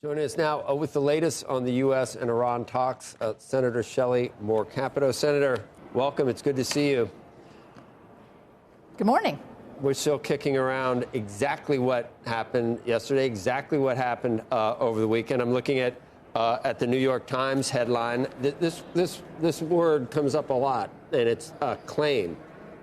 Joining us now with the latest on the U.S. and Iran talks, Senator Shelley Moore Capito. Senator, welcome. It's good to see you. Good morning. We're still kicking around exactly what happened yesterday, exactly what happened over the weekend. I'm looking at the New York Times headline. This word comes up a lot, and it's claim.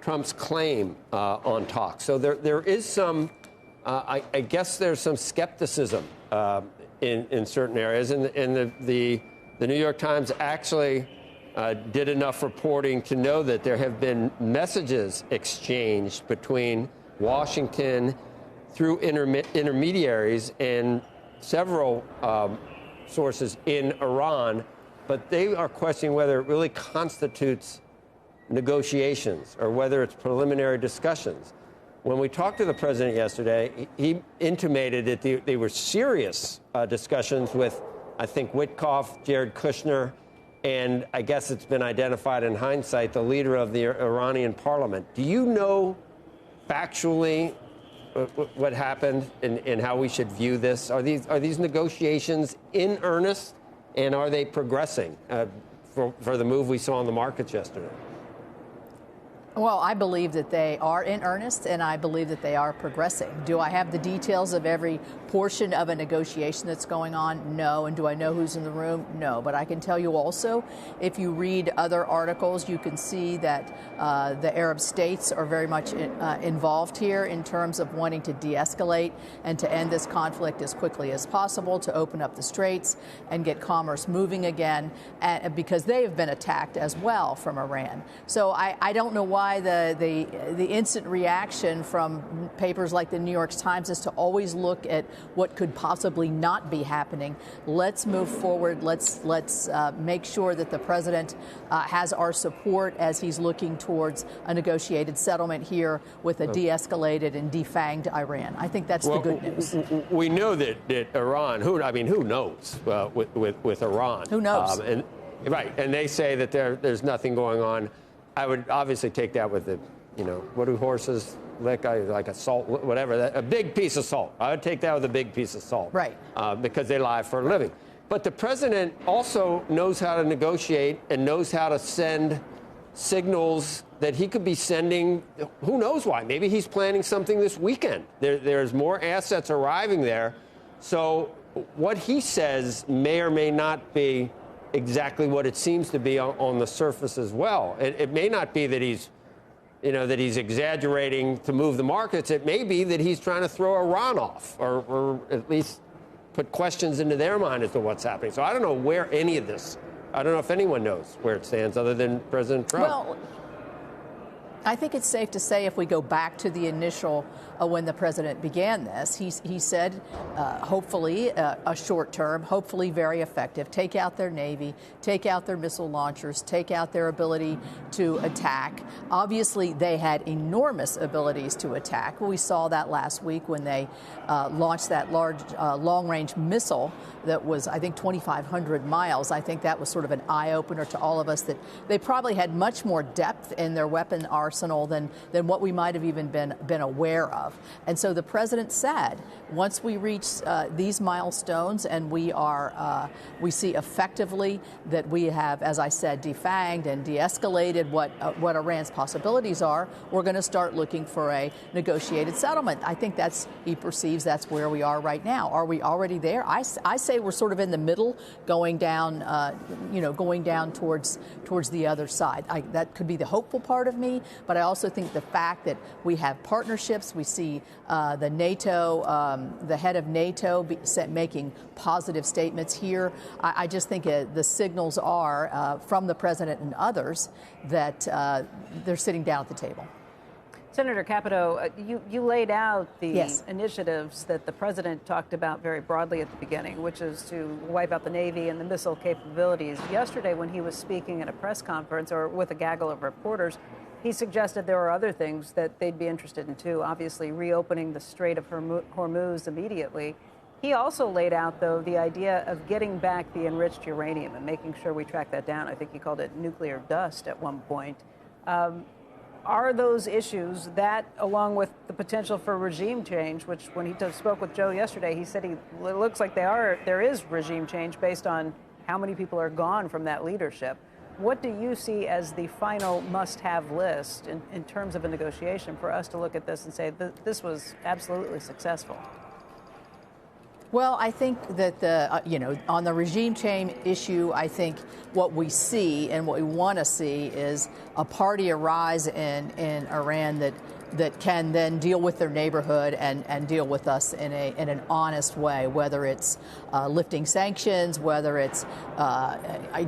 Trump's claim on talks. So there is some, I guess there's some skepticism in certain areas, and the New York Times actually did enough reporting to know that there have been messages exchanged between Washington through intermediaries and several sources in Iran, but they are questioning whether it really constitutes negotiations or whether it's preliminary discussions. When we talked to the president yesterday, he intimated that they were serious discussions with, I think, Witkoff, Jared Kushner, and I guess it's been identified in hindsight, the leader of the Iranian parliament. Do you know factually what happened and how we should view this? Are these negotiations in earnest, and are they progressing for the move we saw in the markets yesterday? Well, I believe that they are in earnest, and I believe that they are progressing. Do I have the details of every portion of a negotiation that's going on? No. And do I know who's in the room? No. But I can tell you also, if you read other articles, you can see that the Arab states are very much involved here in terms of wanting to de-escalate and to end this conflict as quickly as possible, to open up the straits and get commerce moving again, because they have been attacked as well from Iran. So I don't know why the instant reaction from papers like the New York Times is to always look at what could possibly not be happening. Let's move forward. Let's make sure that the president has our support as he's looking towards a negotiated settlement here with a de-escalated and defanged Iran. I think that's the good news. We know that Iran, who knows with Iran? Who knows? Right, and they say that there's nothing going on. I would obviously take that with what do horses lick? Like a salt, whatever, a big piece of salt. I would take that with a big piece of salt. Right. Because they lie for a living. But the president also knows how to negotiate and knows how to send signals that he could be sending. Who knows why? Maybe he's planning something this weekend. There's more assets arriving there. So what he says may or may not be exactly what it seems to be on the surface as well. It may not be that he's exaggerating to move the markets. It may be that he's trying to throw Iran off, or at least put questions into their mind as to what's happening. So I don't know where any of this, I don't know if anyone knows where it stands other than President Trump. Well, I think it's safe to say, if we go back to the initial, when the president began this, he said, hopefully a short term, hopefully very effective, take out their Navy, take out their missile launchers, take out their ability to attack. Obviously, they had enormous abilities to attack. We saw that last week when they launched that large long-range missile that was, I think, 2,500 miles. I think that was sort of an eye-opener to all of us, that they probably had much more depth in their weapon arsenal than what we might have even been aware of. And so the president said, once we reach these milestones and we see effectively that we have, as I said, defanged and de-escalated what Iran's possibilities are, we're going to start looking for a negotiated settlement. I think he perceives that's where we are right now. Are we already there? I say we're sort of in the middle, going down towards the other side. That could be the hopeful part of me, but I also think the fact that we have partnerships, we see the head of NATO making positive statements here. I just think the signals are from the president and others that they're sitting down at the table. Senator Capito, you laid out the Yes. initiatives that the president talked about very broadly at the beginning, which is to wipe out the Navy and the missile capabilities. Yesterday, when he was speaking at a press conference or with a gaggle of reporters, he suggested there are other things that they'd be interested in, too. Obviously, reopening the Strait of Hormuz immediately. He also laid out, though, the idea of getting back the enriched uranium and making sure we track that down. I think he called it nuclear dust at one point. Are those issues that, along with the potential for regime change, which when he spoke with Joe yesterday, he said it looks like there is regime change based on how many people are gone from that leadership. What do you see as the final must-have list in terms of a negotiation for us to look at this and say this was absolutely successful? Well, I think that on the regime change issue, I think what we see and what we want to see is a party arise in Iran that can then deal with their neighborhood and deal with us in an honest way, whether it's lifting sanctions, whether it's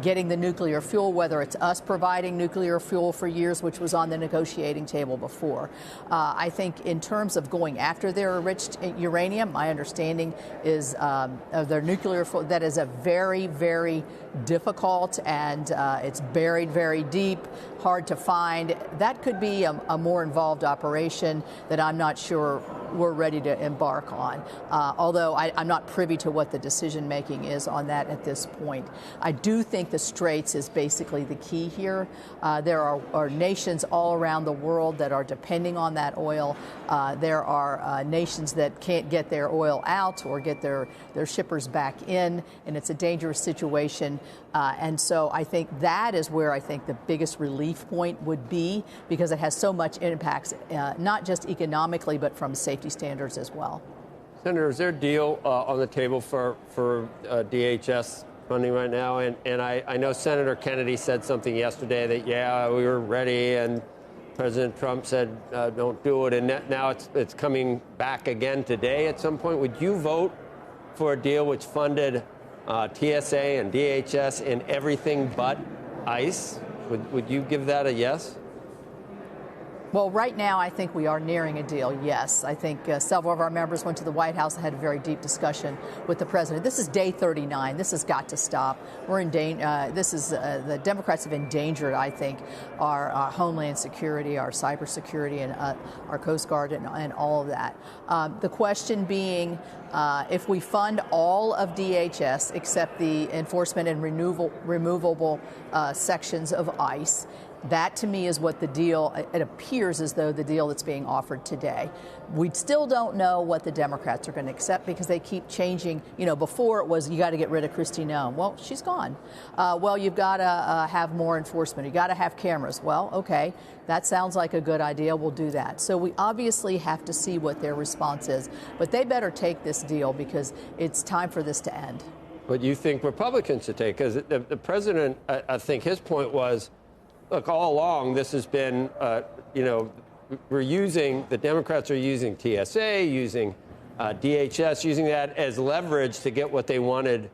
getting the nuclear fuel, whether it's us providing nuclear fuel for years, which was on the negotiating table before. I think in terms of going after their enriched uranium, my understanding is of their nuclear fuel, that is a very, very difficult and it's buried very deep, hard to find. That could be a more involved operation that I'm not sure we're ready to embark on, although I'm not privy to what the decision making is on that at this point. I do think the Straits is basically the key here. There are nations all around the world that are depending on that oil. There are nations that can't get their oil out or get their shippers back in, and it's a dangerous situation. And so I think that is where I think the biggest relief point would be, because it has so much impacts, not just economically, but from safety standards as well. Senator, is there a deal on the table for DHS funding right now? And I know Senator Kennedy said something yesterday that, yeah, we were ready, and President Trump said, don't do it. And now it's coming back again today at some point. Would you vote for a deal which funded TSA and DHS in everything but ICE? Would you give that a yes? Well, right now, I think we are nearing a deal, yes. I think several of our members went to the White House and had a very deep discussion with the president. This is day 39. This has got to stop. We're in danger. The Democrats have endangered, I think, our homeland security, our cybersecurity, and our Coast Guard and all of that. The question being, if we fund all of DHS except the enforcement and removable sections of ICE, that, to me, is what the deal, it appears as though the deal that's being offered today. We still don't know what the Democrats are going to accept because they keep changing. You know, before it was, you got to get rid of Kristi Noem. Well, she's gone. Well, you've got to have more enforcement. You got to have cameras. Well, okay, that sounds like a good idea. We'll do that. So we obviously have to see what their response is. But they better take this deal because it's time for this to end. But you think Republicans should take? Because the president, I think his point was, look, all along, this has been, the Democrats are using TSA, using DHS, using that as leverage to get what they wanted.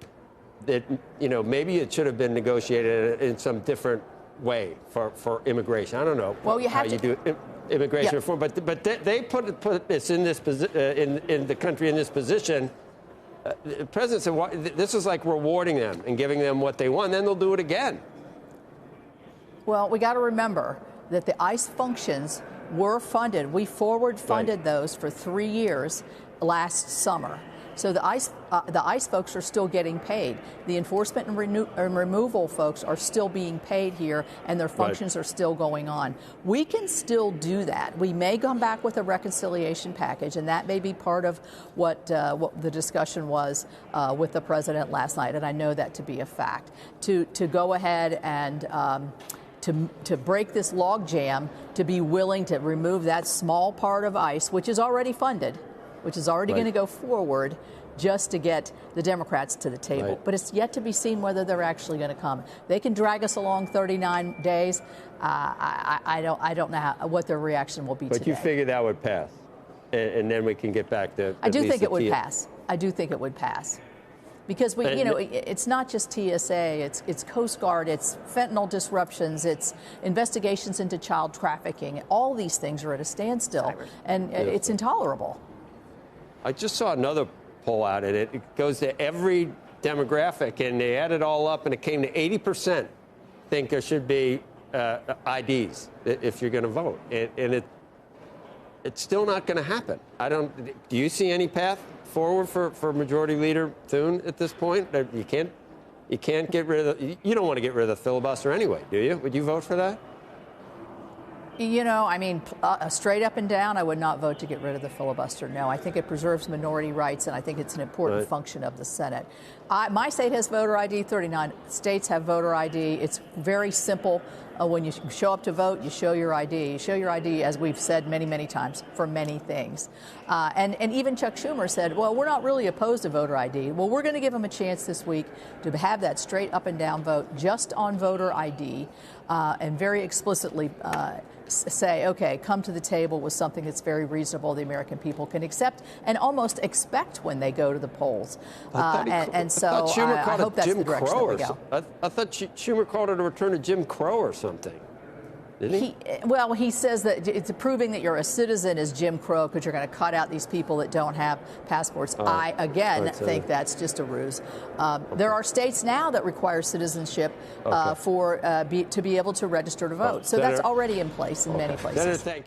That, maybe it should have been negotiated in some different way for immigration. I don't know how you do immigration reform, but they put this in this in the country in this position. The president said, this is like rewarding them and giving them what they want, then they'll do it again. Well, we got to remember that the ICE functions were funded. We forward funded those for 3 years last summer. So the ICE folks are still getting paid. The enforcement and removal folks are still being paid here, and their functions are still going on. We can still do that. We may come back with a reconciliation package, and that may be part of what the discussion was with the president last night, and I know that to be a fact. To go ahead and to break this logjam, to be willing to remove that small part of ICE, which is already funded, which is already going to go forward, just to get the Democrats to the table. But it's yet to be seen whether they're actually going to come. They can drag us along 39 days. I don't know what their reaction will be today. But you figure that would pass, and then we can get back to. I do think it would pass. I do think it would pass. Because it's not just TSA, it's Coast Guard, it's fentanyl disruptions, it's investigations into child trafficking. All these things are at a standstill, and it's intolerable. I just saw another poll out, and it goes to every demographic, and they add it all up, and it came to 80% think there should be IDs if you're going to vote, and it's still not going to happen. Do you see any path forward for Majority Leader Thune at this point? You can't get rid of you don't want to get rid of the filibuster anyway, do you? Would you vote for that? You know, I mean, straight up and down, I would not vote to get rid of the filibuster. No, I think it preserves minority rights, and I think it's an important function of the Senate. My state has voter ID. 39 states have voter ID. It's very simple. When you show up to vote, you show your ID. You show your ID, as we've said many, many times, for many things. And even Chuck Schumer said, well, we're not really opposed to voter ID. Well, we're going to give them a chance this week to have that straight up and down vote just on voter ID, and very explicitly say, okay, come to the table with something that's very reasonable the American people can accept and almost expect when they go to the polls. So I hope that's the direction that we go. I thought Schumer called it a return to Jim Crow or something. Didn't he? Well, he says that it's proving that you're a citizen is Jim Crow because you're going to cut out these people that don't have passports. I, again, think that's just a ruse. There are states now that require citizenship to be able to register to vote. So that's already in place in many places. Senator, thank you.